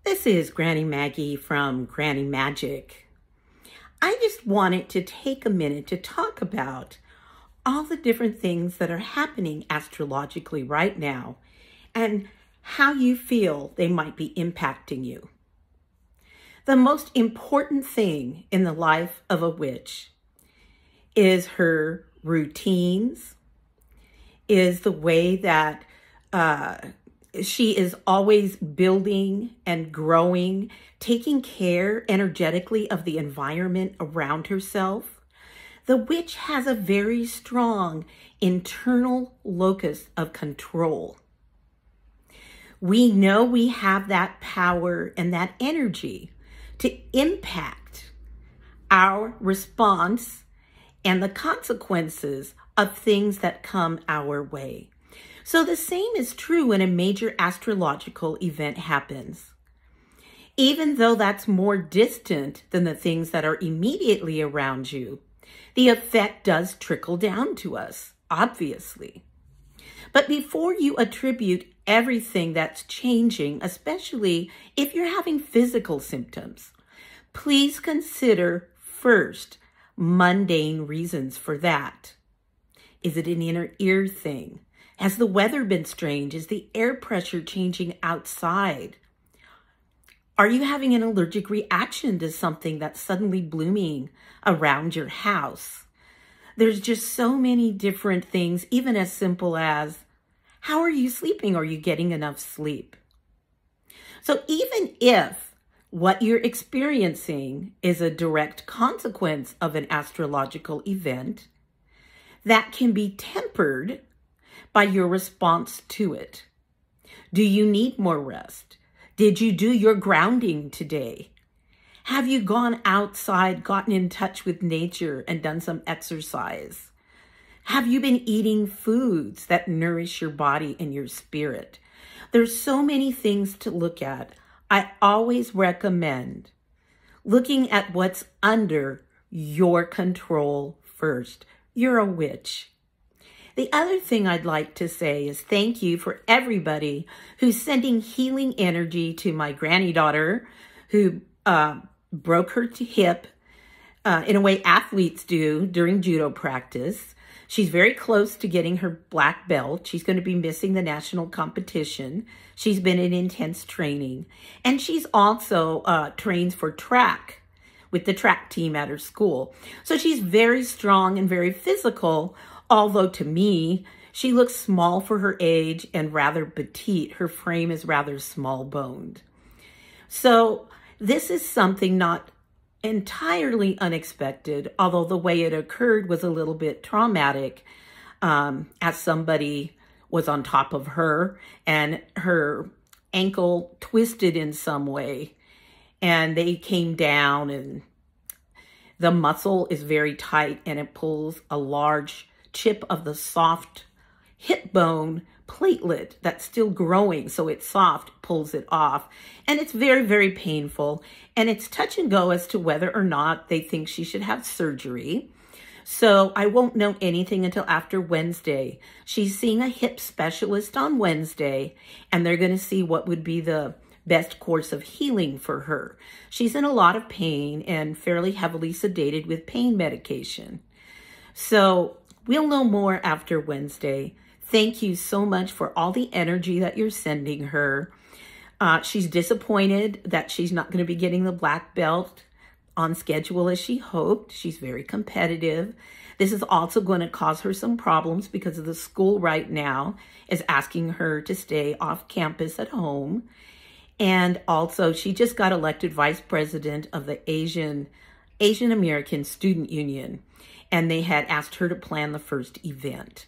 This is Granny Maggie from Granny Magic. I just wanted to take a minute to talk about all the different things that are happening astrologically right now and how you feel they might be impacting you. The most important thing in the life of a witch is her routines, is the way that she is always building and growing, taking care energetically of the environment around herself. The witch has a very strong internal locus of control. We know we have that power and that energy to impact our response and the consequences of things that come our way. So the same is true when a major astrological event happens. Even though that's more distant than the things that are immediately around you, the effect does trickle down to us, obviously. But before you attribute everything that's changing, especially if you're having physical symptoms, please consider first mundane reasons for that. Is it an inner ear thing? Has the weather been strange? Is the air pressure changing outside? Are you having an allergic reaction to something that's suddenly blooming around your house? There's just so many different things, even as simple as, how are you sleeping? Are you getting enough sleep? So even if what you're experiencing is a direct consequence of an astrological event, that can be tempered by your response to it. Do you need more rest? Did you do your grounding today? Have you gone outside, gotten in touch with nature, and done some exercise? Have you been eating foods that nourish your body and your spirit? There's so many things to look at. I always recommend looking at what's under your control first. You're a witch. The other thing I'd like to say is thank you for everybody who's sending healing energy to my granny daughter who broke her hip in a way athletes do during judo practice. She's very close to getting her black belt. She's going to be missing the national competition. She's been in intense training. And she's also trains for track with the track team at her school. So she's very strong and very physical, although to me, she looks small for her age and rather petite. Her frame is rather small-boned. So this is something not entirely unexpected, although the way it occurred was a little bit traumatic, as somebody was on top of her and her ankle twisted in some way and they came down and the muscle is very tight and it pulls a large chip of the soft hip bone platelet that's still growing, so it's soft, pulls it off. And it's very, very painful. And it's touch and go as to whether or not they think she should have surgery. So I won't know anything until after Wednesday. She's seeing a hip specialist on Wednesday, and they're going to see what would be the best course of healing for her. She's in a lot of pain and fairly heavily sedated with pain medication. So we'll know more after Wednesday. Thank you so much for all the energy that you're sending her. She's disappointed that she's not going to be getting the black belt on schedule as she hoped. She's very competitive. This is also going to cause her some problems because of the school right now is asking her to stay off campus at home. And also she just got elected vice president of the Asian American Student Union, and they had asked her to plan the first event.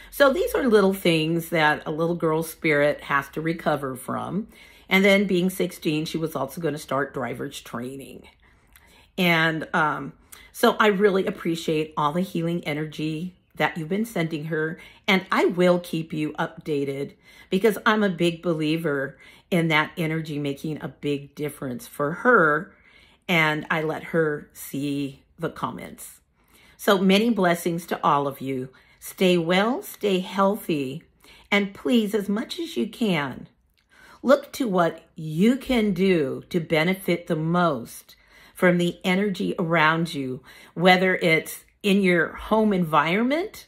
So these are little things that a little girl's spirit has to recover from. And then being 16, she was also going to start driver's training. And so I really appreciate all the healing energy that you've been sending her. And I will keep you updated because I'm a big believer in that energy making a big difference for her. And I let her see the comments. So many blessings to all of you. Stay well, stay healthy, and please, as much as you can, Look to what you can do to benefit the most from the energy around you, whether it's in your home environment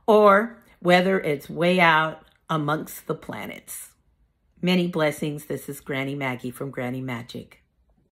or whether it's way out amongst the planets. Many blessings. This is Granny Maggie from Granny Magic.